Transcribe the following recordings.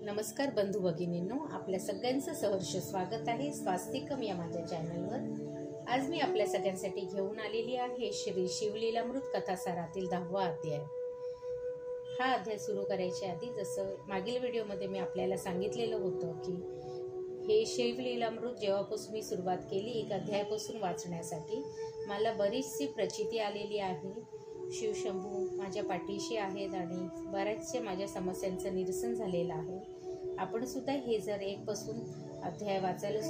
नमस्कार बंधू भगिनींनो, आपल्या सगळ्यांचं सहर्ष स्वागत आहे स्वास्तिकम या माझ्या चॅनलवर। आज मी आपल्या सगळ्यांसाठी घेऊन आलेली आहे श्री शिवलीलामृत कथासारातील 10वा अध्याय। हा अध्याय सुरू करायच्या आधी जसं मागील व्हिडिओमध्ये मी आपल्याला सांगितलेलं होतं की हे शिवलीलामृत जेव्हापासून मी सुरुवात केली एक अध्यायापासून वाचण्यासाठी मला बरीचशी प्रचिती आलेली आहे। शिवशंभू माझ्या पाठीशी आहेत आणि बऱ्याचशा माझ्या समस्यांचं निरसन झालेलं आहे। आपण सुद्धा हे जर एक पासून अध्याय वाचायला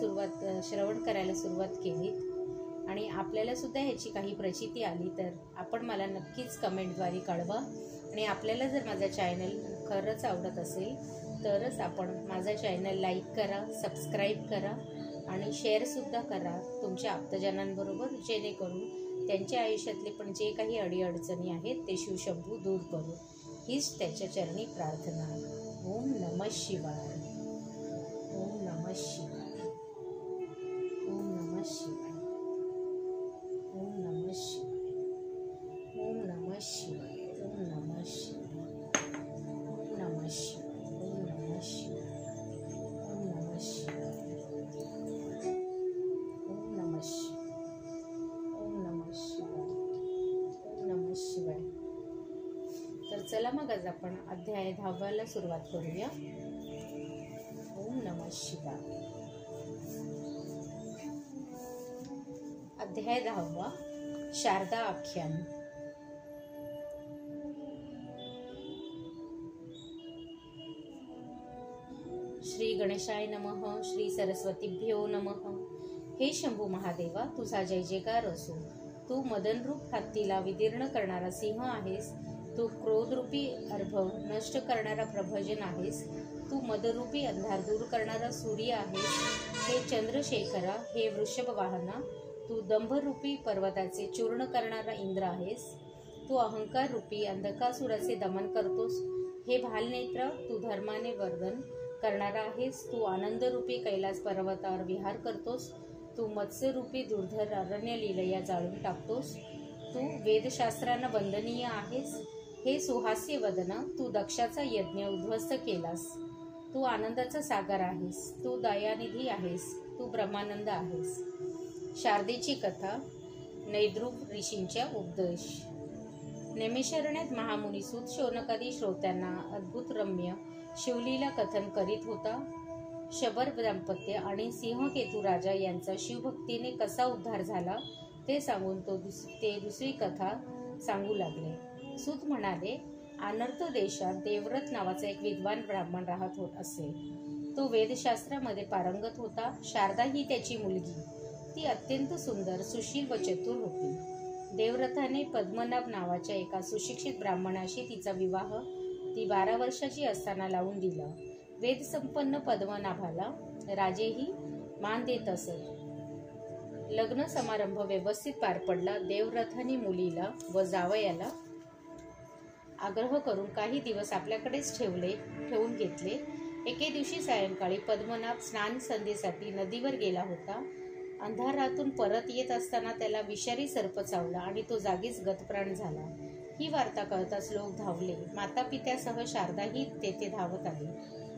श्रवण करायला सुरुवात केली आणि आपल्याला सुद्धा ह्याची काही प्रचिती आली तर आपण मला नक्कीच कमेंटद्वारे कळवा। आणि आपल्याला जर माझा चॅनल खरंच आवडत असेल तरच आपण माझा चॅनल लाईक करा, सबस्क्राईब करा आणि शेअरसुद्धा करा तुमच्या आप्तजनांबरोबर, जेणेकरून त्यांच्या आयुष्यातले पण जे काही अडीअडचणी आहेत ते शिवशंभू दूर करू, हीच त्याच्या चरणी प्रार्थना। ओम नमः शिवाय, ओम नमः शिवाय, ओम नमः शिवाय, ओम नमः शिवाय, ओम नमः शिवाय, ओम नमः शिवाय, ओम नमः शिवाय, ओम नमः शिवाय, ओम नमः शिवाय, ओम नमः शिवाय, शिवाय। तर चला मग आज आपण अध्याय 10वाला सुरुवात करूया। ओम नमः शिवाय। अध्याय 10वा, शारदा आख्यान। श्री गणेशाय नमः, श्री सरस्वतीभ्यो नमः। हे शंभू महादेवा, तुझा जय जयकार असो। तू मदनरूप हत्तीला विदीर्ण करणारा सिंह आहेस। तू क्रोधरूपी अर्भ नष्ट करणारा प्रभजन आहेस। तू मदरूपी अंधार दूर करणारा सूर्य आहेस। हे चंद्रशेखरा, हे वृषभ वाहना, तू दंभरूपी पर्वताचे चूर्ण करणारा इंद्र आहेस। तू अहंकार रूपी अंधकासुराचे दमन करतोस। हे भालनेत्र, तू धर्माने वर्धन करणारा आहेस। तू आनंदरूपी कैलास पर्वतावर विहार करतोस। तू मत्स्यरूपी दुर्धर अरण्य लीलया जाळून टाकतोस। तू वेदशास्त्रांना वंदनीय आहेस। हे सुहास्य वदन, तू दक्षाचा यज्ञ उद्ध्वस्त केलास। तू आनंदाचा सागर आहेस। तू दयानिधी आहेस। तू ब्रह्मानंद आहेस। शारदेची कथा, नैद्रुप ऋषींच्या उपदेश। नैमिषारण्यात महामुनी सूत शौनकादी श्रोत्यांना अद्भुत रम्य शिवलीला कथन करीत होता। शबर दाम्पत्य आणि सिंहकेतू राजा यांचा शिवभक्तीने कसा उद्धार झाला ते सांगून ते दुसरी कथा सांगू लागले। सूत म्हणाले, अनर्थ देशात देवव्रत नावाचा एक विद्वान ब्राह्मण राहत असे। तो वेदशास्त्रामध्ये पारंगत होता। शारदा ही त्याची मुलगी। ती अत्यंत सुंदर, सुशील व चतुर होती। देवव्रताने पद्मनाभ नावाच्या एका सुशिक्षित ब्राह्मणाशी तिचा विवाह ती 12 वर्षाची असताना लावून दिला। वेदसंपन्न पद्मनाभाला राजेही मान देत असत। लग्न समारंभ व्यवस्थित पार पडला। देवव्रताने मुलीला व जावयाला आग्रह करून काही दिवस आपल्याकडेच ठेवून घेतले। एके दिवशी सायंकाळी पद्मनाभ स्नान संध्येसाठी नदीवर गेला होता। अंधारातून परत येत असताना त्याला विषारी सर्प चावला आणि तो जागीच गतप्राण झाला। ही वार्ता कळताच लोक धावले। माता पित्यासह शारदाही तेथे धावत आली।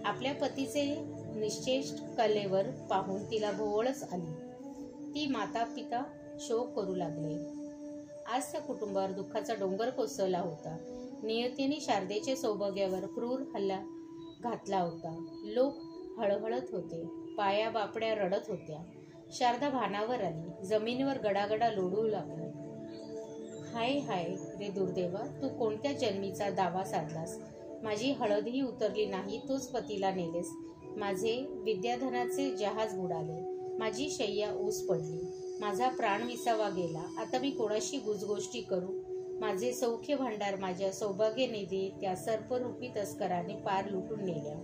आपल्या पतीचे निश्चेष्ट कलेवर पाहून तिला भोवळच आली। ती माता पिता शोक करू लागले। आज त्या कुटुंबावर दुःखाचा डोंगर कोसळला होता। नियतीने शारदेच्या सौभाग्यावर क्रूर हल्ला घातला होता। लोक हळहळत होते, पाया बापड्या रडत होत्या। शारदा भानावर आली, जमिनीवर गडागडा लोळू लागली। हाय हाय रे दुर्दैवा, तू कोणत्या जन्मीचा दावा साधलास? माझी हळदही उतरली नाही, तोच पतीला नेलेस। माझे विद्याधनाचे जहाज बुडाले। माझी शय्या ऊस पडली। माझा प्राण विसावा गेला। आता मी कोणाशी गुजगोष्टी करू? माझे सौख्य भांडार, माझ्या सौभाग्य निधी त्या सर्परूपी तस्कराने पार लुटून नेल्या।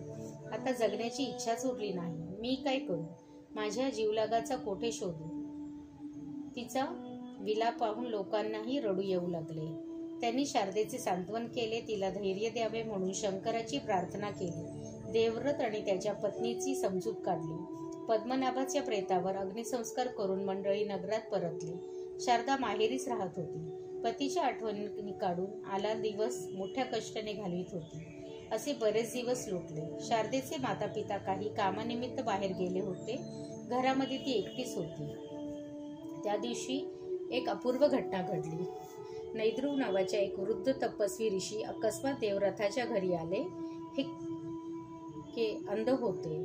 आता जगण्याची इच्छाच उरली नाही। मी काय करू? माझ्या जीवलागाचा कोठे शोधू? तिचा विलाप पाहून लोकांनाही रडू येऊ लागले। त्यांनी शारदेचे सांत्वन केले, तिला धैर्य द्यावे म्हणून शंकराची प्रार्थना केली। देवव्रत आणि त्याच्या पत्नीची समजूत काढली। पद्मनाभाच्या प्रेतावर अग्निसंस्कार करून मंडळी नगरात परतली। शारदा माहेरीच राहत होती। पतीच्या आठवणी काढून आला दिवस मोठ्या कष्टाने घालवित होती। असे बरेच दिवस लोटले. शारदेचे माता पिता काही कामानिमित्त बाहेर गेले होते. घरामध्ये ती एकटीच होती. त्या दिवशी एक अपूर्व घटना घडली. नैद्रुव नावाच्या एक वृद्ध तपस्वी ऋषी अकस्मात देवरथाच्या घरी आले. हे अंध होते.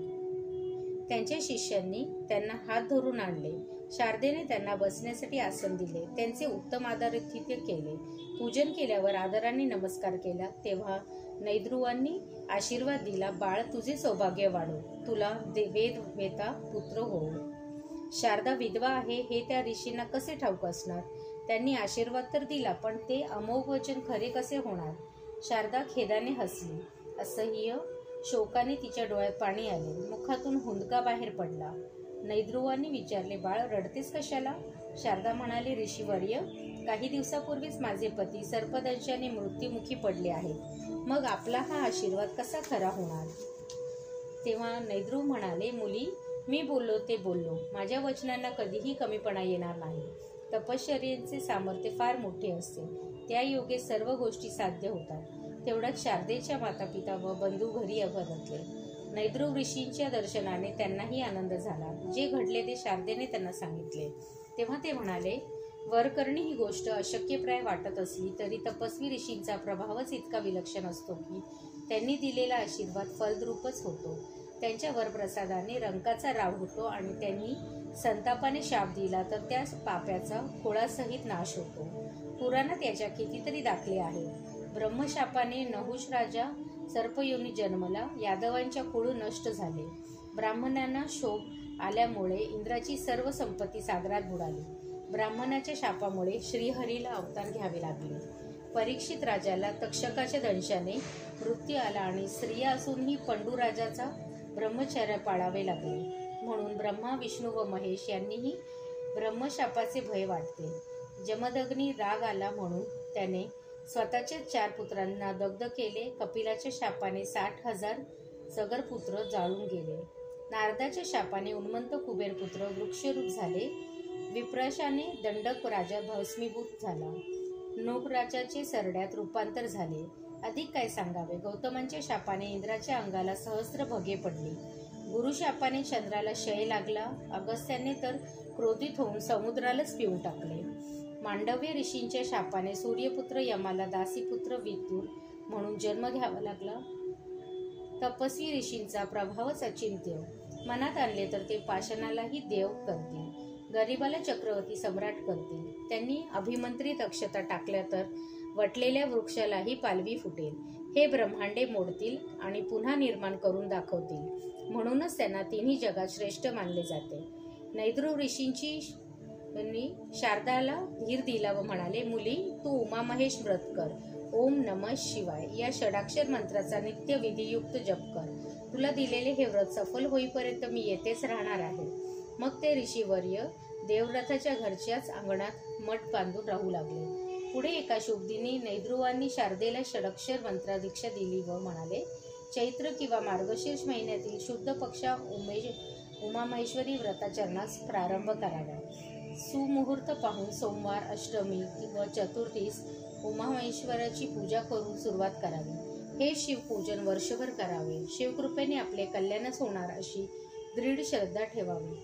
त्यांच्या शिष्यांनी त्यांना हात धरून आणले. शारदेने त्यांना बसण्यासाठी आसन दिले. त्यांचे उत्तम आदरातिथ्य केले. पूजन केल्यावर आदराने नमस्कार केला. तेव्हा नैद्रुवांनी आशीर्वाद दिला, बाळ तुझे सौभाग्य वाढो, तुला वेदवेता पुत्र होवो. शारदा विधवा आहे हे त्या ऋषींना कसे ठाऊक असणार? त्यांनी आशीर्वाद तर दिला, पण ते अमोघ वचन खरे कसे होणार? शारदा खेदाने हसली. असह्य शोकाने तिच्या डोळ्यात पाणी आले. मुखातून हुंदका बाहेर पडला. नैद्रुवांनी विचारले, बाळ रडतेस कशाला? शारदा म्हणाली, ऋषीवर्य, काही दिवसापूर्वीच माझे पती सर्पदंशाने मृत्युमुखी पडले आहेत. मग आपला हा आशीर्वाद कसा खरा होणार? तेव्हा नैद्रुव म्हणाले, मुली, मी बोललो ते बोललो. माझ्या वचनांना कधीही कमीपणा येणार नाही. तपश्चर्येचे सामर्थ्य फार मोठे असते. त्या योगे सर्व गोष्टी साध्य होतात. तेवढ्यात शारदेच्या मातापिता व बंधू घरी परतले. नैद्रुव ऋषींच्या दर्शनाने त्यांनाही आनंद झाला. जे घडले ते शारदेने त्यांना सांगितले. तेव्हा ते म्हणाले, वर करणे ही गोष्ट अशक्यप्राय वाटत असली तरी तपस्वी ऋषींचा प्रभावच इतका विलक्षण असतो की त्यांनी दिलेला आशीर्वाद फलद्रूपच होतो. त्यांच्या वरप्रसादाने रंकाचा राव होतो आणि त्यांनी संतापाने शाप दिला तर त्या पाप्याचा खोळासहित नाश होतो. पुराणात याच्या कितीतरी दाखले आहेत. ब्रह्मशापाने नहुष राजा सर्पयोनी जन्मला. यादवांच्या कुळ नष्ट झाले. ब्राह्मणांना शोभ आल्यामुळे इंद्राची सर्व संपत्ती सागरात बुडाली. ब्राह्मणाच्या शापामुळे श्रीहरीला अवतार घ्यावे लागले. परीक्षित राजाला तक्षकाच्या दंशाने मृत्यू आला आणि स्त्रिया असूनही पंडूराजाचा ब्रह्मचर्य पाळावे लागले. म्हणून ब्रह्मा, विष्णू व महेश यांनीही ब्रह्मशापाचे भय वाटते. जमदग्नी राग आला म्हणून त्याने स्वतःच्या 4 पुत्रांना दग्ध केले. कपिलाच्या शापाने 60,000 सगरपुत्र जाळून गेले. नारदाच्या शापाने उन्मंत कुबेरपुत्र वृक्षरूप झाले. विप्रशाने दंडक राजा भस्मीभूत झाला. नूक राजाचे सरड्यात रूपांतर झाले. अधिक काय सांगावे? गौतमांच्या शापाने इंद्राच्या अंगाला सहस्र भगे पडली. गुरुशापाने चंद्राला क्षय लागला. अगस्त्याने तर क्रोधित होऊन समुद्रालाच पिऊन टाकले. मांडव्य ऋषींच्या शापाने सूर्यपुत्र यमाला दासीपुत्र विदुर म्हणून जन्म घ्यावा लागला. तपस्वी ऋषींचा प्रभावच अचिंत्य. मनात आणले तर ते पाषाणालाही देव करतील. गरीबाला चक्रवर्ती सम्राट करतील. त्यांनी अभिमंत्रित अक्षता टाकल्या तर वटलेल्या वृक्षालाही पालवी फुटेल. हे ब्रह्मांडे मोडतील आणि पुन्हा निर्माण करून दाखवतील. म्हणूनच त्यांना तिन्ही जगात श्रेष्ठ मानले जाते. नैद्रुव ऋषींची शारदाला धीर दिला व म्हणाले, मुली, तू उमामहेश व्रत कर. ओम नमः शिवाय या षडाक्षर मंत्राचा नित्य विधियुक्त जप कर. तुला दिलेले हे व्रत सफल होईपर्यंत मी येथेच राहणार आहे. मग ते ऋषीवर्य देवरथाच्या घरच्याच अंगणात मठ बांधून राहू लागले. पुढे एका शुभदिनी नैद्रुवांनी शारदेला षडाक्षर मंत्रादीक्षा दिली व म्हणाले, चैत्र किंवा मार्गशीर्ष महिन्यातील शुद्ध पक्षा उमामहेश्वरी व्रताचरणास प्रारंभ करावा. सुमुहूर्त पाहून सोमवार, अष्टमी व चतुर्थीस उमामहेश्वराची पूजा करून सुरुवात करावी. हे शिवपूजन वर्षभर करावे. शिवकृपेने आपले कल्याणच होणार अशी दृढ श्रद्धा ठेवावी.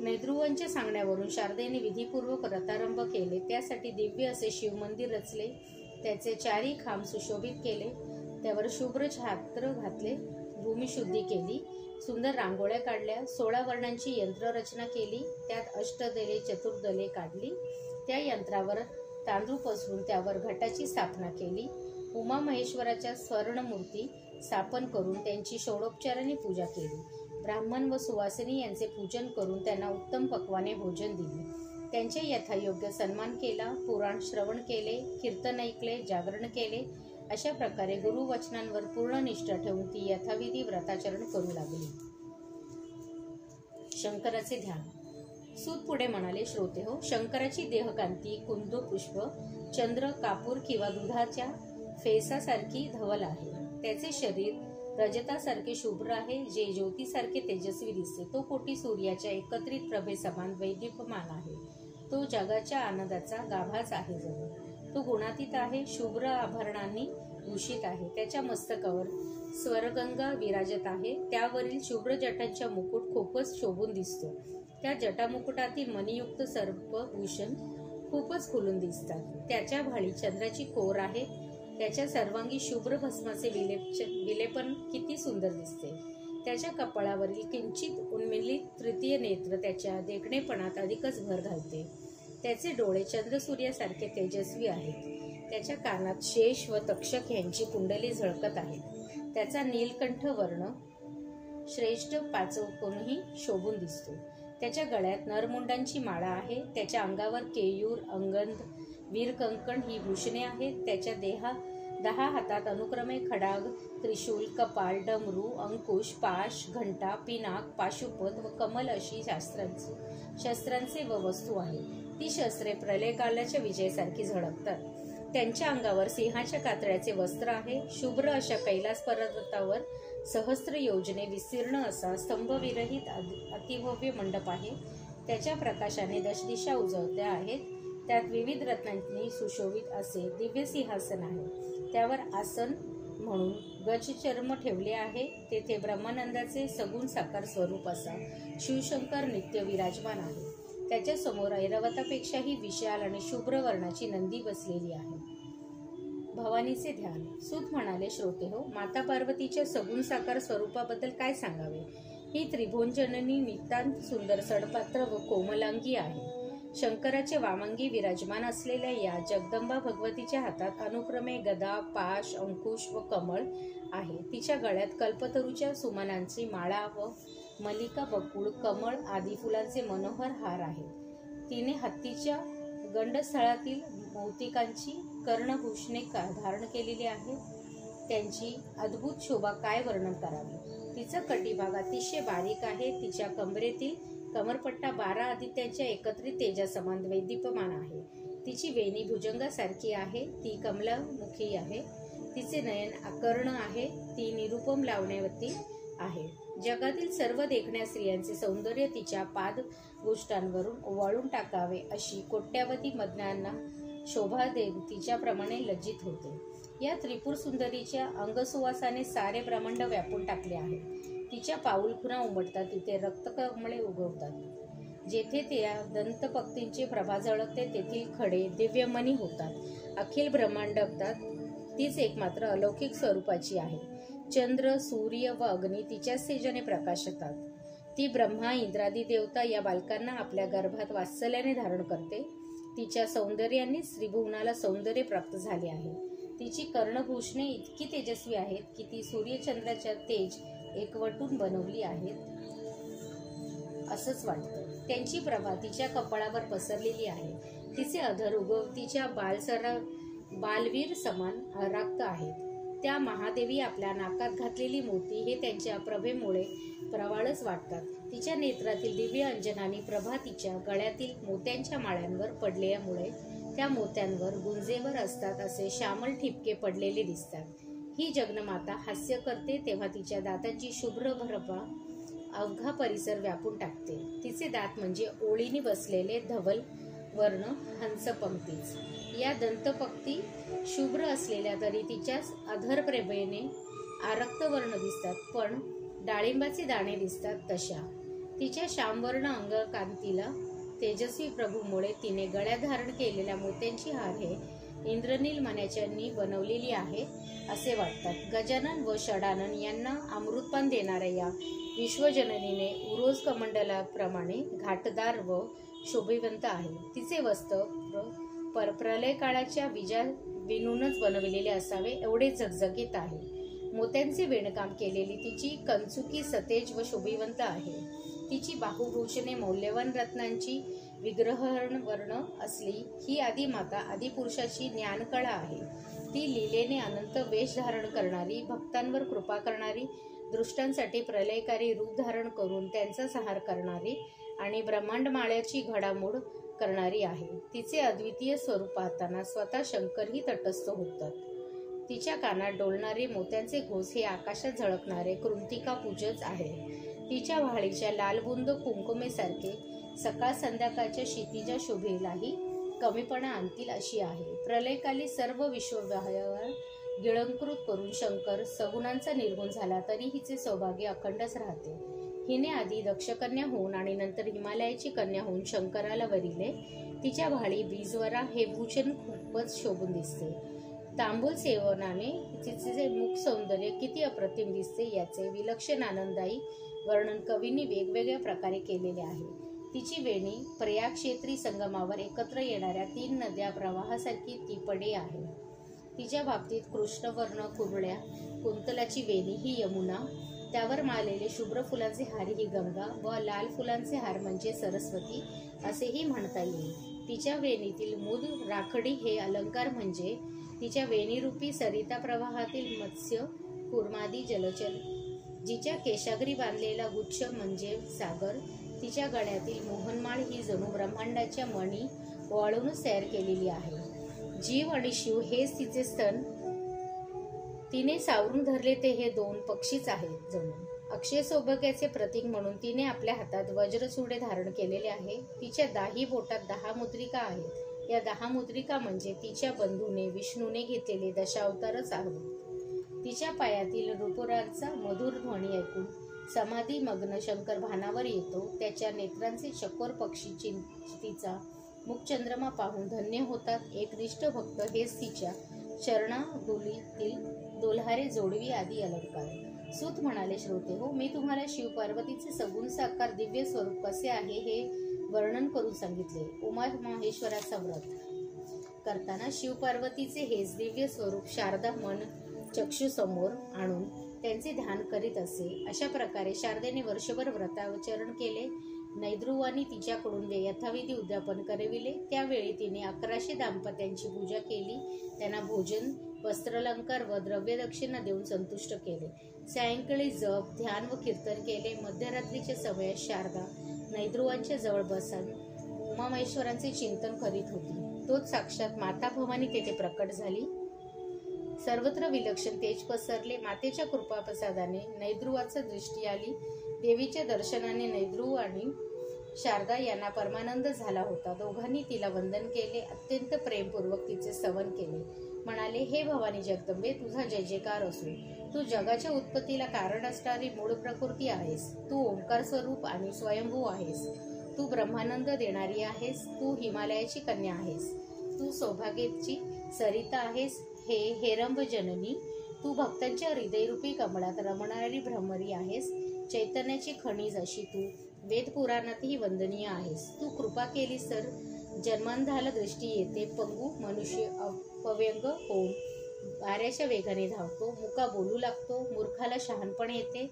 नैद्रुवांच्या सांगण्यावरून शारदेने विधीपूर्वक व्रतारंभ केले. त्यासाठी दिव्य असे शिवमंदिर रचले. त्याचे 4ही खांब सुशोभित केले. त्यावर शुभ्र छात्र घातले. भूमिशुद्धी केली. सुंदर रांगोळ्या काढल्या. 16 वर्णांची यंत्ररचना केली. त्यात अष्टदले चतुर्दले काढली. त्या यंत्रावर तांदूळ पसरून त्यावर घटाची स्थापना केली. उमामहेश्वराच्या स्वर्णमूर्ती स्थापन करून त्यांची षोडोपचाराने पूजा केली. ब्राह्मण व सुवासिनी यांचे पूजन करून त्यांना उत्तम पक्वाने भोजन दिले. त्यांचे यथायोग्य सन्मान केला. पुराण श्रवण केले. कीर्तन ऐकले. जागरण केले. अशा प्रकारे गुरुवचनांवर पूर्ण निष्ठा ठेवून ती यथाविधी व्रताचरण करू लागली. शंकराचे ध्यान. सूत पुढे म्हणाले, श्रोते हो, शंकराची देहकांती कुंदू पुष्प, चंद्र, कापूर किंवा दुधाच्या फेसासारखी धवल आहे. त्याचे शरीर रजतासारखे शुभ्र आहे, जे ज्योतीसारखे तेजस्वी दिसते. तो कोटी सूर्याच्या एकत्रित प्रभेसमान वैदीप्यमान आहे. तो जगाच्या आनंदाचा गाभाच आहे जणू. तो गुणातीत आहे. शुभ्र आभरणांनी भूषित आहे. त्याच्या मस्तकावर स्वरगंगा विराजत आहे. त्यावरील शुभ्र जटांचा मुकुट खूपच शोभून दिसतो. त्या जटामुकुटातील मणियुक्त सर्पभूषण खूपच खुलून दिसतात. त्याच्या भाळी चंद्राची कोर आहे. त्याच्या सर्वांगी शुभ्र भस्माचे विलेपन किती सुंदर दिसते. त्याच्या कपाळावरील किंचित उन्मिलित तृतीय नेत्र त्याच्या देखणेपणात अधिकच भर घालते. त्याचे डोळे चंद्रसूर्यासारखे तेजस्वी आहेत. त्याच्या कानात शेष व तक्षक यांची कुंडली झळकत आहेत. त्याचा नीलकंठ वर्ण श्रेष्ठ पाचवूनही शोभून दिसतो. त्याच्या गळ्यात नरमुंडांची माळा आहे. त्याच्या अंगावर केयूर, अंगद, वीरकंकण ही भूषणे आहेत. त्याच्या 10 हातात अनुक्रमे खडाग, त्रिशूल, कपाल, डमरू, अंकुश, पाश, घंटा, पिनाक, पाशुपत व कमल अशी शस्त्रांचे व वस्तू आहे. ती शस्त्रे प्रलयकालाच्या विजयासारखी झळकतात. त्यांच्या अंगावर सिंहाच्या कातळ्याचे वस्त्र आहे. शुभ्र अशा कैलास पर्वतावर सहस्त्र योजने विस्तीर्ण असा स्तंभविरहित अतिभव्य मंडप आहे. त्याच्या प्रकाशाने दशदिशा उजळत्या आहेत. त्यात विविध रत्नांनी सुशोभित असे दिव्य सिंहासन आहे. त्यावर आसन म्हणून गजचर्म ठेवले आहे. तेथे ब्रह्मानंदाचे सगुण साकार स्वरूप असा शिवशंकर नित्य विराजमान आहे. त्याच्या समोर ऐरावतापेक्षाही विशाल आणि शुभ्र वर्णाची नंदी बसलेली आहे. भवानीचे ध्यान. सूत म्हणाले, श्रोते हो, माता पार्वतीच्या सगुण साकार स्वरूपाबद्दल काय सांगावे. ही त्रिभुवनजननी नितांत सुंदर सडपात्र व कोमलांगी आहे. शंकराचे वामांगी विराजमान असलेल्या या जगदंबा भगवतीच्या हातात अनुक्रमे गदा, पाश, अंकुश व कमळ आहे. तिच्या गळ्यात कल्पतरूच्या सुमनांची माळा व मलिका, बकुळ, कमळ आदी फुलांचे मनोहर हार आहेत. तिने हत्तीच्या गंडस्थळातील मोतिकांची कर्णभूषणे धारण केलेली आहे. त्यांची अद्भुत शोभा काय वर्णन करावी. तिचा कटिभाग अतिशय बारीक आहे. तिच्या कमरेतील कमरपट्टा 12 आदित्यांच्या एकत्रित तेजासमान वैदीप्यमान आहे. तिची वेणी भुजंगासारखी आहे. ती कमलामुखी आहे. तिचे नयन आकर्ण आहे. ती निरुपम लावण्यवती आहे. जगातील सर्व देखण्या स्त्रियांचे सौंदर्य तिच्या पादगोष्ठांवरून ओवाळून टाकावे अशी कोट्यावधी मज्ञांना शोभा देव तिच्याप्रमाणे लज्जित होते. या त्रिपुर सुंदरीच्या अंगसुवासाने सारे ब्रह्मांड व्यापून टाकले आहे. तिच्या पाऊलखुणा उमटतात तिथे रक्तकमळे उगवतात. जेथे त्या दंतपक्तींची प्रभा झळकते तेथील खडे दिव्यमणी होतात. अखिल ब्रह्मांड तीच एकमात्र अलौकिक स्वरूपाची आहे. चंद्र, सूर्य व अग्नी तिच्याच तेजाने प्रकाशतात. ती ब्रह्मा, इंद्रादी देवता या बालकांना आपल्या गर्भात वात्सल्याने धारण करते. तिच्या सौंदर्यानेच त्रिभुवनाला सौंदर्य प्राप्त झाले आहे. तिची कर्णभूषणे इतकी तेजस्वी आहेत की ती सूर्यचंद्राच्या तेज एकवटून बनवली आहेत असंच वाटतं. त्यांची प्रभा तिच्या कपाळावर पसरलेली आहे. तिचे अधर उगवतीच्या बालवीर समान राक्त आहेत. त्या महादेवी आपल्या नाकात घातलेली मोती हे त्यांच्या प्रभेमुळे प्रवाळच वाटतात. तिच्या नेत्रातील दिव्य अंजनानी प्रभा तिच्या गळ्यातील मोत्यांच्या माळ्यांवर पडल्यामुळे त्या मोत्यांवर गुंजेवर असतात असे श्यामल ठिपके पडलेले दिसतात. ही जगन्माता हास्य करते तेव्हा तिच्या दातांची शुभ्र भरभा अवघा परिसर व्यापून टाकते. तिचे दात म्हणजे ओळीने बसलेले धवल वर्ण हंसपंक्तीच. या दंतपक्ती शुभ्र असलेल्या तरी तिच्याच अधरप्रेमेने आरक्त वर्ण दिसतात, पण डाळिंबाचे दाणे दिसतात तशा. तिच्या श्यामवर्ण अंगकांतीला तेजस्वी प्रभूमुळे तिने गळ्यात धारण केलेल्या मोत्यांची हार हे इंद्रनील मण्याच्यांनी बनवलेली आहे असे वाटतात. गजानन व षडानन यांना अमृतपान देणाऱ्या या विश्वजननीने उरोज कमंडलाप्रमाणे घाटदार व शोभिवंत आहे. तिचे वस्त्र प्रलय काळाच्या विणूनच बनवलेले असावे एवढे झगझगीत आहे. मोत्यांचे विणकाम केलेली तिची कंचुकी सतेज व शोभिवंत आहे. तिची बाहुभूषणे मौल्यवान रत्नांची विग्रहवर्ण असली ही आदिमाता आदिपुरुषाची ज्ञानकळा आहे. ती लीलेने अनंत वेश धारण करणारी, भक्तांवर कृपा करणारी, दृष्टांसाठी प्रलयकारी रूप धारण करून त्यांचा संहार करणारी आणि ब्रह्मांडमाळ्याची घडामोड करणारी आहे. तिचे अद्वितीय स्वरूप पाहताना स्वतः शंकरही तटस्थ होतात. तिच्या कानात डोलणारे मोत्यांचे घोस हे आकाशात झळकणारे कृंतिका पूजच आहे. तिच्या व्हाळीच्या लालबुंद कुंकुमेसारखे सकाळ संध्याकाळच्या क्षितिजा शोभेलाही कमीपणा आणतील अशी आहे. प्रलयकाली सर्व विश्वव्यवहार गिळंकृत करून शंकर सगुणांचा निर्गुण झाला तरी हिचे सौभाग्य अखंडच राहते. हिने आधी दक्षकन्या होऊन आणि नंतर हिमालयाची कन्या होऊन शंकराला वरिले. तिच्या भाळी बीजवरा हे भूषण खूपच शोभून दिसते. तांबूल सेवनाने तिचे मुख सौंदर्य किती अप्रतिम दिसते याचे विलक्षण आनंददायी वर्णन कवींनी वेगवेगळ्या प्रकारे केलेले आहे. तिची वेणी प्रयाग क्षेत्री संगमावर एकत्र येणाऱ्या 3 नद्या प्रवाहासारखी ती पडे आहे. तिच्या बाबतीत कृष्णवर्ण कुरळ्या कुंतलाची वेणी ही यमुना, त्यावर मारलेले शुभ्र फुलांचे हार ही गंगा व लाल फुलांचे हार म्हणजे सरस्वती असेही म्हणता येईल. तिच्या वेणीतील मूद राखडी हे अलंकार म्हणजे तिच्या वेणीरूपी सरिता प्रवाहातील मत्स्य कुर्मादी जलचर. जिच्या केशाग्री बांधलेला गुच्छ म्हणजे सागर. तिच्या गळ्यातील मोहनमाळ ही जणू ब्रह्मांडाच्या मणी वाळूनच तयार केलेली आहे. जीव आणि शिव हेच तिचे स्तन. तिने सावरून धरले ते हे 2 पक्षीच आहेत. जणू अक्षय सौभाग्याचे प्रतीक म्हणून तिने आपल्या हातात वज्रचुडे धारण केलेले आहे. तिच्या 10 बोटात 10 मुद्रिका आहेत. या 10 मुद्रिका म्हणजे तिच्या बंधूने विष्णूने घेतलेले दशावतारच आहेत. तिच्या पायातील रूपुरांचा मधुर ध्वनी ऐकून समाधी मग्न शंकर भानावर येतो. त्याच्या नेत्रांचे चकोर पक्षी तिचा मुखचंद्रमा पाहून धन्य होतात. एकनिष्ठ भक्त हेच तिच्या चरणाधुलीतील दोल्हारे जोडवी आदी अलंकार. सूत म्हणाले, श्रोते हो, मी तुम्हाला शिव पार्वतीचे सगुण साकार दिव्य स्वरूप कसे आहे हे वर्णन करून सांगितले. उमा माहेश्वराचा व्रत करताना शिव पार्वतीचे हेच दिव्य स्वरूप शारदा मन चक्षुसमोर आणून त्यांचे ध्यान करीत असे. अशा प्रकारे शारदेने वर्षभर व्रताचरण केले. नैद्रुवानी तिच्याकडून यथाविधी उद्यापन करविले. त्यावेळी तिने 1100 दाम्पत्यांची पूजा केली. त्यांना भोजन, वस्त्रालंकार व द्रव्यदक्षिणा देऊन संतुष्ट केले. सायंकाळी जप, ध्यान व कीर्तन केले. मध्यरात्रीच्या समयात शारदा नैद्रुवांच्या जवळ बसून उमामेश्वरांचे चिंतन करीत होती. तोच साक्षात माता भवानी तेथे प्रकट झाली. सर्वत्र विलक्षण तेज पसरले. मातेच्या कृपाप्रसादाने नैद्रुवाचा दृष्टी आली. देवीच्या दर्शनाने नैद्रुव आणि शारदा यांना परमानंद झाला होता. दोघांनी तिला वंदन केले. अत्यंत प्रेमपूर्वक तिचे स्तवन केले. म्हणाले, हे भवानी जगदंबे, तुझा जय जयकार असो. तू जगाच्या उत्पत्तीला कारण असणारी मूळ प्रकृती आहेस. तू ओंकार स्वरूप आणि स्वयंभू आहेस. तू ब्रह्मानंद देणारी आहेस. तू हिमालयाची कन्या आहेस. तू सौभाग्याची सरिता आहेस. हे हेरंब जननी, तू भक्तांच्या हृदयरूपी कमळात रमणारी भ्रमरी आहेस. चैतन्याची खनिज अशी तू वेदपुराणातही वंदनीय आहेस. तू कृपा केलीस तर जन्मांधाला दृष्टी येते. पंगू मनुष्य अपव्यंग होऊन वाऱ्याच्या वेगाने धावतो. मुका बोलू लागतो. मूर्खाला शहाणपण येते.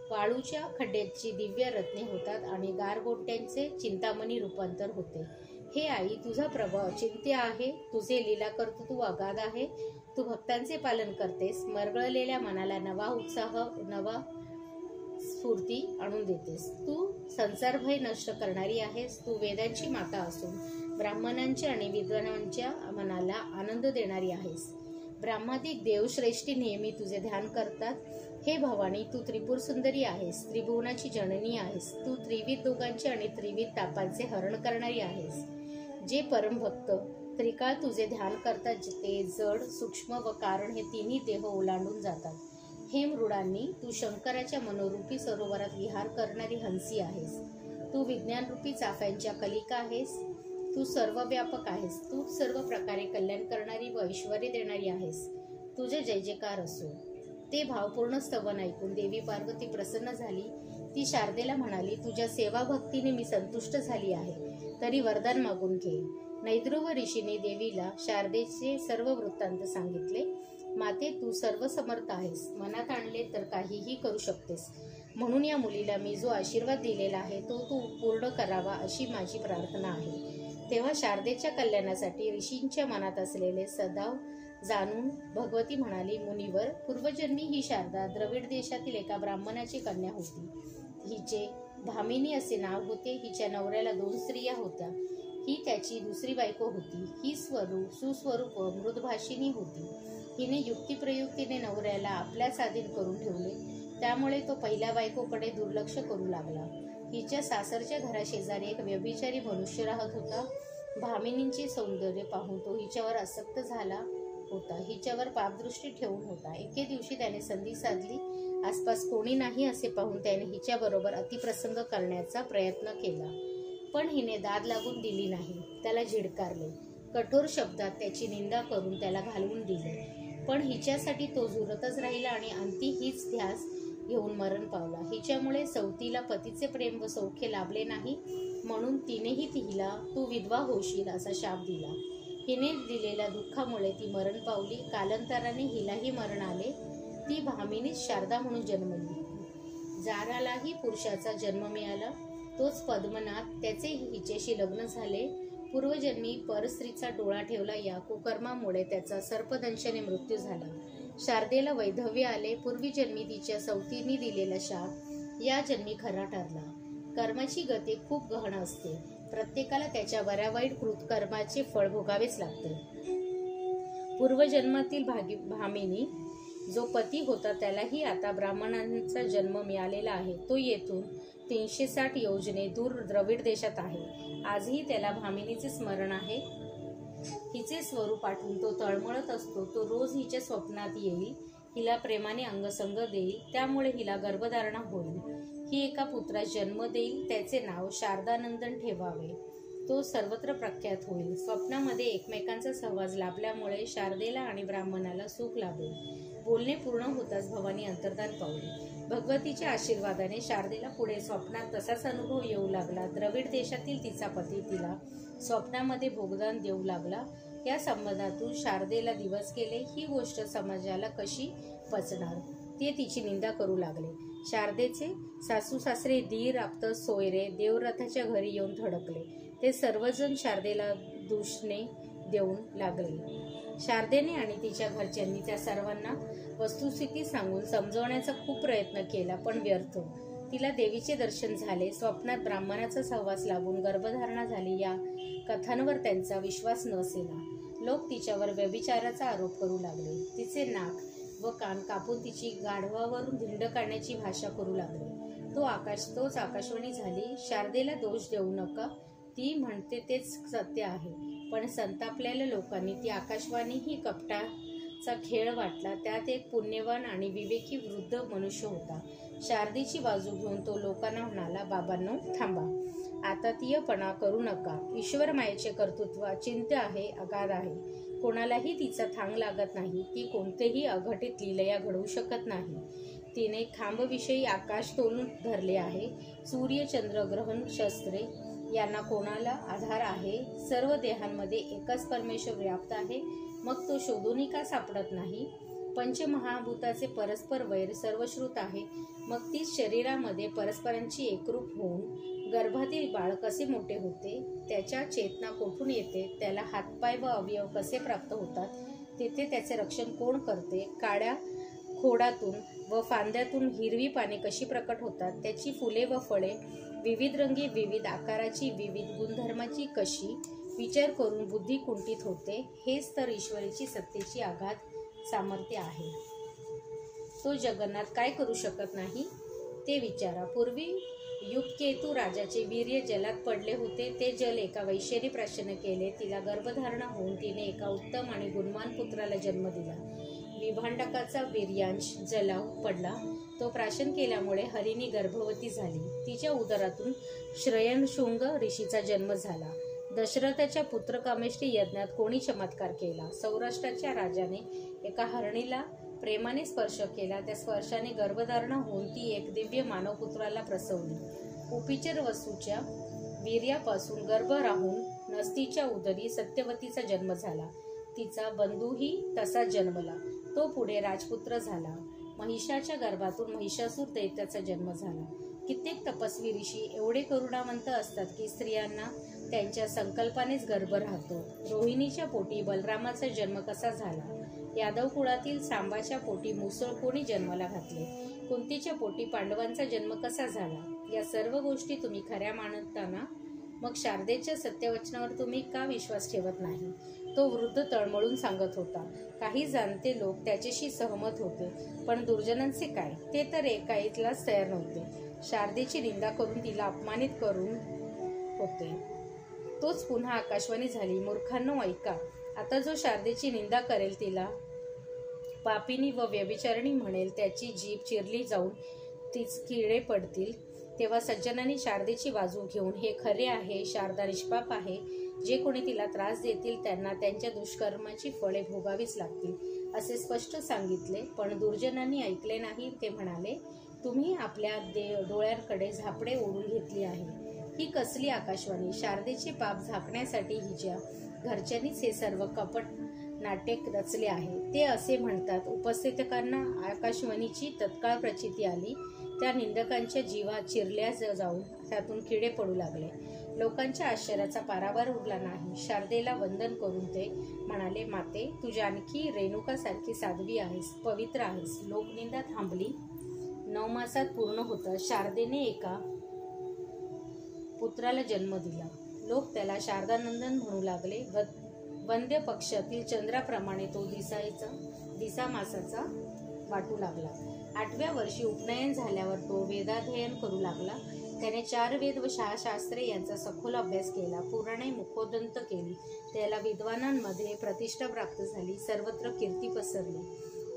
वाळूच्या खड्ड्याची दिव्य रत्ने होतात आणि गारगोट्यांचे चिंतामणी रूपांतर होते. हे आई, तुझा प्रभाव अचिंत्य आहे. तुझे लीला कर्तृत्व अगाध आहे. तू भक्तांचे पालन करतेस. मरगळलेल्या मनाला नवा उत्साह, नवा स्फूर्ती आणून देतेस. तू संसारभय नष्ट करणारी आहेस. तू वेदांची माता असून ब्राह्मणांच्या आणि विद्वानांच्या मनाला आनंद देणारी आहेस. ब्राह्मणाधिक देवश्रेष्ठी नेहमी तुझे ध्यान करतात. हे भवानी, तू त्रिपुर सुंदरी आहेस. त्रिभुवनाची जननी आहेस. तू त्रिविध दोघांचे आणि त्रिविध तापांचे हरण करणारी आहेस. जे परमभक्त त्रिकाळ तुझे ध्यान करतात ते जड, सूक्ष्म व कारण हे तिन्ही देह ओलांडून जातात. हे मृडांनी, तू शंकराच्या मनोरूपी सरोवरात विहार करणारी हंसी आहेस. तू विज्ञानरूपी चाफ्यांच्या कलिका आहेस. तू सर्वव्यापक आहेस. तू सर्व प्रकारे कल्याण करणारी व ऐश्वर्य देणारी आहेस. तुझे जय जयकार असो. ते भावपूर्ण स्तवन ऐकून देवी पार्वती प्रसन्न झाली. ती शारदेला म्हणाली, तुझ्या सेवा भक्तीने मी संतुष्ट झाली आहे. तरी वरदान मागून घे. नैद्रुव ऋषीने देवीला शारदेचे सर्व वृत्तांत सांगितले. माते, तू सर्व समर्थ आहेस. मनात आणले तर काहीही करू शकतेस. म्हणून या मुलीला मी जो आशीर्वाद दिलेला आहे तो तू पूर्ण करावा अशी माझी प्रार्थना आहे. तेव्हा शारदेच्या कल्याणासाठी ऋषींच्या मनात असलेले सदाव जाणून भगवती म्हणाली, मुनिवर, पूर्वजन्मी ही शारदा द्रविड देशातील एका ब्राह्मणाची कन्या होती. हिचे भामिनी असे नाव होते. हिच्या नवऱ्याला 2 स्त्रिया होत्या. ही त्याची दुसरी बायको होती. ही सुस्वरूप व मृदभाषिणी होती. हिने युक्तिप्रयुक्तीने नवऱ्याला आपल्या स्वाधीन करून ठेवले. त्यामुळे तो पहिल्या बायकोकडे दुर्लक्ष करू लागला. हिच्या सासरच्या घराशेजारी एक व्यभिचारी मनुष्य राहत होता. भामिनींचे सौंदर्य पाहून तो हिच्यावर आसक्त झाला. होता, हिच्यावर पापदृष्टी ठेवून होता. एके दिवशी त्याने संधी साधली. आसपास कोणी नाही असे पाहून त्याने हिच्याबरोबर अतिप्रसंग करण्याचा प्रयत्न केला, पण हिने दाद लागून दिली नाही. त्याला झिडकारले, कठोर शब्दात त्याची निंदा करून त्याला घालवून दिले, पण हिच्यासाठी तो झुरतच राहिला आणि अंती हीच ध्यास घेऊन मरण पावला. हिच्यामुळे सवतीला पतीचे प्रेम व सौख्य लाभले नाही, म्हणून तिनेही हिला तू विधवा होशील असा शाप दिला. हिने दिलेल्या दुःखामुळे ती मरण पावली. कालांतराने हिलाही मरण आले. ती भामिनीच शारदा म्हणून जन्मली. जारालाही पुरुषाचा जन्म मिळाला, तोच पद्मनाथ. त्याचे हिच्याशी लग्न झाले. पूर्वजन्मी परस्त्रीचा डोळा ठेवला, या कुकर्मामुळे त्याचा सर्पदंशाने मृत्यू झाला. शारदेला वैधव्य आले. पूर्वी जन्मी तिच्या सवतीने दिलेला शाप या जन्मी खरा ठरला. कर्माची गती खूप गहन असते. प्रत्येकाला त्याच्या बऱ्या वाईट कृतकर्माचे फळ भोगावेच लागते. पूर्वजन्मातील भामिनी जो पती होता त्यालाही आता ब्राह्मणांचा जन्म मिळालेला आहे. तो येथून 360 योजने दूर द्रविड देशात आहे. आजही त्याला भामिनीचे स्मरण आहे. हिचे स्वरूप आठवून तो तळमळत असतो. तो रोज हिच्या स्वप्नात येईल, हिला प्रेमाने अंगसंग देईल, त्यामुळे हिला गर्भधारणा होईल. ही एका पुत्रास जन्म देईल, त्याचे नाव शारदानंदन ठेवावे. तो सर्वत्र प्रख्यात होईल. स्वप्नामध्ये एकमेकांचा सहवास लाभल्यामुळे शारदेला आणि ब्राह्मणाला सुख लाभेल. बोलणे पूर्ण होताच भवानी अंतर्धान पावली. भगवतीच्या आशीर्वादाने शारदेला पुढे स्वप्नात तसाच अनुभव येऊ लागला. द्रविड देशातील तिचा पती तिला स्वप्नामध्ये भोगदान देऊ लागला. या संबंधातून शारदेला दिवस गेले. ही गोष्ट समाजाला कशी पचणार, ते तिची निंदा करू लागले. शारदेचे सासू सासरे, दीर, आप्त, सोयरे देवरथाच्या घरी येऊन थडकले. ते सर्वजण शारदेला दूषणे देऊन लागले. शारदेने आणि तिच्या घरच्यांनी त्या सर्वांना वस्तुस्थिती सांगून समजवण्याचा खूप प्रयत्न केला, पण व्यर्थ. तिला देवीचे दर्शन झाले. स्वप्नात ब्राह्मणाचा सहवास लाभून गर्भधारणा झाली. या कथांवर त्यांचा विश्वास नसेना. लोक तिच्यावर व्यभिचाराचा आरोप करू लागले. तिचे नाक व कान कापून तिची गाढवावरून धिंड काढण्याची भाषा करू लागले. तोच आकाशवाणी झाली. शारदेला दोष देऊ नका, ती म्हणते तेच सत्य आहे. पण संतापलेल्या लोकांनी ती आकाशवाणी ही कपटाचा खेळ वाटला. त्यात एक पुण्यवान आणि विवेकी वृद्ध मनुष्य होता. शारदेची बाजू घेऊन तो लोकांना म्हणाला, बाबांनो थांबा, आतातीयपणा करू नका. ईश्वर मायेचे कर्तृत्व अचिंत्य आहे, अगाध आहे. कोणालाही तिचा थांग लागत नाही. ती कोणतेही अघटित लीलया घडवू शकत नाही. तिने खांबविषयी आकाश तोलून धरले आहे. सूर्य, चंद्र, ग्रहण, शस्त्रे यांना कोणाला आधार आहे. सर्व देहांमध्ये एकच परमेश्वर व्याप्त आहे, मग तो शोधूनही का सापडत नाही. पंचमहाभूताचे परस्पर वैर सर्वश्रुत आहे, मग ती शरीरामध्ये परस्परांची एकरूप होऊन गर्भातील बाळ कसे मोठे होते, त्याच्या चेतना कोठून येते, त्याला हातपाय व अवयव कसे प्राप्त होतात, तेथे त्याचे रक्षण कोण करते, काळ्या खोडातून व फांद्यातून हिरवी पाने कशी प्रकट होतात, त्याची फुले व फळे विविध रंगी, विविध आकाराची, विविध गुणधर्माची कशी, विचार करून बुद्धी कुंठित होते. हेच तर ईश्वराची सत्तेची आघात सामर्थ्य आहे. तो जगन्नाथ काय करू शकत नाही ते विचारा. पूर्वी युगकेतू राजाचे वीर्य जलात पडले होते. ते जल एका वैश्याने प्राशन केले. तिला गर्भधारणा होऊन तिने एका उत्तम आणि गुणवान पुत्राला जन्म दिला. विभांडकाचा वीर्यांश जलात पडला. तो प्राशन केल्यामुळे हरिणी गर्भवती झाली. तिच्या उदरातून श्रयणशृंग ऋषीचा जन्म झाला. दशरथाच्या पुत्रकामेष्टी यज्ञात कोणी चमत्कार केला. सौराष्ट्राच्या राजाने एका हरणीला प्रेमाने स्पर्श केला. त्या स्पर्शाने गर्भधारणा होऊन ती एक दिव्य मानवपुत्राला प्रसवली. उपिचर वसूच्या वीर्यापासून गर्भ राहून नस्तीच्या उदरी सत्यवतीचा जन्म झाला. तिचा बंधूही तसा जन्मला. तो पुढे राजपुत्र झाला. महिषाच्या गर्भातून महिषासूर दैत्याचा जन्म झाला. कित्येक तपस्वी ऋषी एवढे करुणावंत असतात की स्त्रियांना त्यांच्या संकल्पानेच गर्भ राहतो. रोहिणीच्या पोटी बलरामाचा जन्म कसा झाला. यादव कुळातील सांबाच्या पोटी मुसळ कोणी जन्माला घातले. कुंतीच्या पोटी पांडवांचा जन्म कसा झाला. या सर्व गोष्टी तुम्ही खऱ्या मानताना मग शारदेच्या सत्यवचनावर तुम्ही का विश्वास ठेवत नाही. तो वृद्ध तळमळून सांगत होता. काही जाणते लोक त्याच्याशी सहमत होते, पण दुर्जनांचे काय, ते तर ऐकायलाच तयार नव्हते. शारदेची निंदा करून तिला अपमानित करून होते. तोच पुन्हा आकाशवाणी झाली. मूर्खांनो ऐका, आता जो शारदेची निंदा करेल, तिला पापिनी व व्यभिचारिणी म्हणेल, त्याची जीभ चिरली जाऊन तीच किडे पडतील. तेव्हा सज्जनांनी शारदेची बाजू घेऊन, हे खरे आहे, शारदा निष्पाप आहे, जे कोणी तिला त्रास देतील त्यांना त्यांच्या दुष्कर्माची फळे भोगावीच लागतील, असे स्पष्ट सांगितले. पण दुर्जनांनी ऐकले नाही. ते म्हणाले, तुम्ही आपल्या डोळ्यांकडे झापडे ओढून घेतली आहे. ही कसली आकाशवाणी? शारदेचे पाप झाकण्यासाठी हिच्या घरच्यांनीच हे सर्व कपट नाट्य रचले आहे. ते असे म्हणतात. उपस्थितांना आकाशवाणीची तत्काळ प्रचिती आली. त्या निंदकांच्या जीवा चिरल्या जाऊन त्यातून किडे पडू लागले. लोकांच्या आश्चर्याचा पारावार उरला नाही. शारदेला वंदन करून ते म्हणाले, माते, तू जानकी रेणुकासारखी साध्वी आहेस, पवित्र आहेस. लोकनिंदा थांबली. 9 मासात पूर्ण होतं. शारदेने एका पुत्राला जन्म दिला. लोक त्याला शारदानंदन म्हणू लागले. वंद्य पक्षातील चंद्राप्रमाणे तो दिसा मासाचा वाटू लागला. 8व्या वर्षी उपनयन झाल्यावर तो वेदाध्ययन करू लागला. त्याने 4 वेद व 6 शास्त्रे यांचा सखोल अभ्यास केला. पुराणे मुखोदंत केली. त्याला विद्वानांमध्ये प्रतिष्ठा प्राप्त झाली. सर्वत्र कीर्ती पसरली.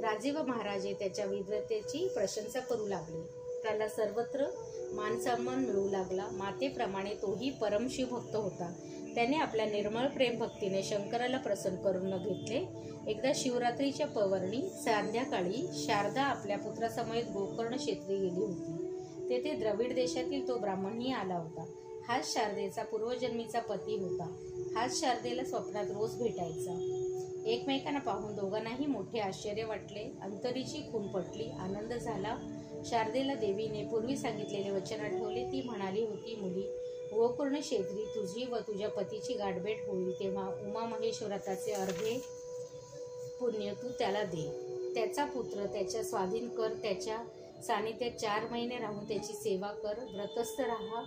राजे व महाराजे त्याच्या विद्वत्तेची प्रशंसा करू लागले. त्याला सर्वत्र मानसन्मान मिळू लागला. मातेप्रमाणे तोही परमशिवभक्त होता. त्याने आपल्या निर्मळ प्रेम भक्तीने शंकराला प्रसन्न करून घेतले. एकदा शिवरात्रीच्या पर्वणी संध्याकाळी शारदा आपल्या पुत्रासमवेत गोकर्ण क्षेत्री गेली होती. तेथे द्रविड देशातील तो ब्राह्मणही आला होता. हाच शारदेचा पूर्वजन्मीचा पती होता. हाच शारदेला स्वप्नात रोज भेटायचा. एकमेकांना पाहून दोघांनाही मोठे आश्चर्य वाटले. अंतरीची खून पटली. आनंद झाला. शारदेला देवीने पूर्वी सांगितलेले वचन आठवले. ती म्हणाली होती, मुली, गोकर्ण क्षेत्री तुझी व तुझ्या पतीची गाठभेट होईल तेव्हा उमा महेश्वराचे अर्धे पुण्य तू त्याला दे. त्याचा पुत्र त्याच्या स्वाधीन कर. त्याच्या सानिध्यात 4 महिने राहून त्याची सेवा कर. व्रतस्थ राहा.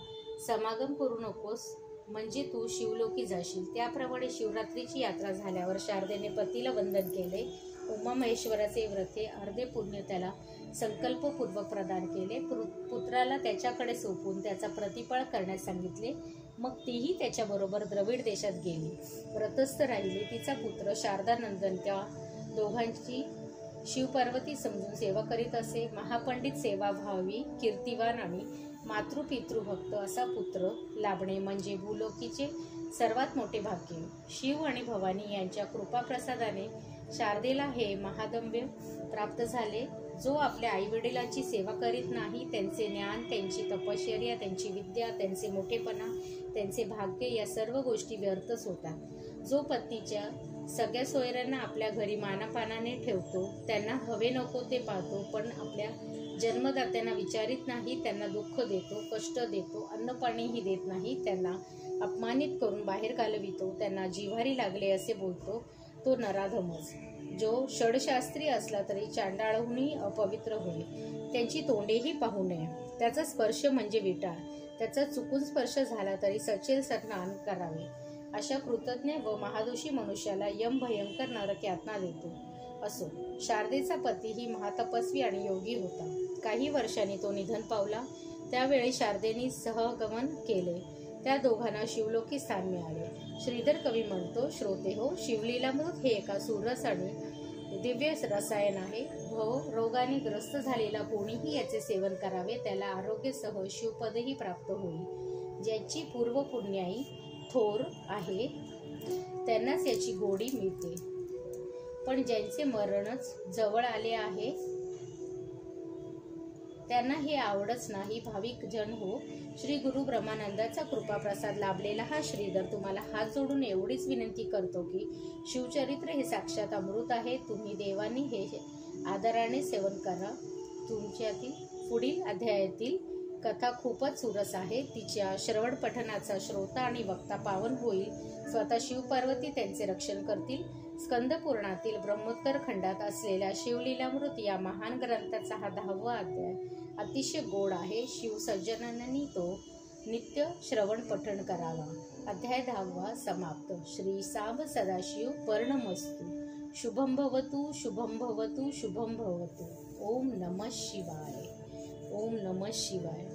समागम करू नकोस, म्हणजे तू शिवलोकी जाशील. त्याप्रमाणे शिवरात्रीची यात्रा झाल्यावर शारदेने पतीला वंदन केले. उमा महेश्वराचे व्रते अर्धे पुण्य त्याला संकल्पपूर्वक प्रदान केले. पुत्राला त्याच्याकडे सोपवून त्याचा प्रतिपाळ करण्यास सांगितले. मग तीही त्याच्याबरोबर द्रविड देशात गेली. व्रतस्थ राहिली. तिचा पुत्र शारदानंदन त्या दोघांची शिवपार्वती समजून सेवा करीत असे. महापंडित, सेवा भावी, कीर्तिवान आणि मातृपितृभक्त असा पुत्र लाभणे म्हणजे भूलोकीचे सर्वात मोठे भाग्य. शिव आणि भवानी यांच्या कृपाप्रसादाने शारदेला हे महादंब्य प्राप्त झाले. जो आपल्या आईवडिलांची सेवा करीत नाही, त्यांचे ज्ञान, त्यांची तपश्चर्या, त्यांची विद्या, त्यांचे मोठेपणा, त्यांचे भाग्य या सर्व गोष्टी व्यर्थच होतात. जो पत्नीच्या सगळ्या सोयऱ्यांना आपल्या घरी मानापानाने ठेवतो, त्यांना हवे नको ते पाहतो, पण आपल्या जन्मदात्यांना विचारित नाही, त्यांना दुःख देतो, कष्ट देतो, अन्नपाणीही देत नाही, त्यांना अपमानित करून बाहेर घालवितो, त्यांना जिव्हारी लागले असे बोलतो, तो नराधमच. जो षडशास्त्री असला तरी चांडाळहूनही अपवित्र होईल. त्यांची तोंडेही पाहू नये. त्याचा स्पर्श म्हणजे विटाळ. त्याचा चुकून स्पर्श झाला तरी सचेल स्नान करावे. अशा कृतज्ञ व महादोषी मनुष्याला यम भयंकर नरक यातना देतो. असो, शारदेचा पतीही महातपस्वी आणि योगी होता. काही वर्षांनी तो निधन पावला. त्यावेळी शारदेने सहगमन केले. त्या दोघांना शिवलोकी स्थान मिळाले. श्रीधर कवी म्हणतो, श्रोते हो, शिवलीलामृत हे एका सुरस आणि दिव्य रसायन आहे. रोगाने ग्रस्त झालेला कोणीही याचे सेवन करावे, त्याला आरोग्यासह शिवपदही प्राप्त होईल. ज्याची पूर्वपुण्याई थोर आहे त्यांनाच याची गोडी मिळते, पण ज्यांचे मरणच जवळ आले आहे त्यांना हे आवडच नाही. भाविक जन हो, श्री गुरु ब्रह्मानंदाचा कृपाप्रसाद लाभलेला हा श्रीधर तुम्हाला हात जोडून एवढीच विनंती करतो की शिवचरित्र हे साक्षात अमृत आहे. तुम्ही देवानी हे आदराने सेवन करा. तुमच्यातील पुढील अध्यायातील कथा खूपच सुरस आहे. तिच्या श्रवण पठणाचा श्रोता आणि वक्ता पावन होईल. स्वतः शिवपार्वती त्यांचे रक्षण करतील. स्कंद पुराणातील ब्रह्मोत्तर खंडात असलेल्या शिवलीलामृत या महान ग्रंथाचा हा 10वा अध्याय अतिशय गोड आहे. शिवसज्जनांनी तो नित्य श्रवण पठण करावा. अध्याय 10वा समाप्त. श्री सांब सदाशिव पर्णमस्तु. शुभम भवतु, शुभम भवतु, शुभम भवतु. ओम नमः शिवाय. ओम नमः शिवाय.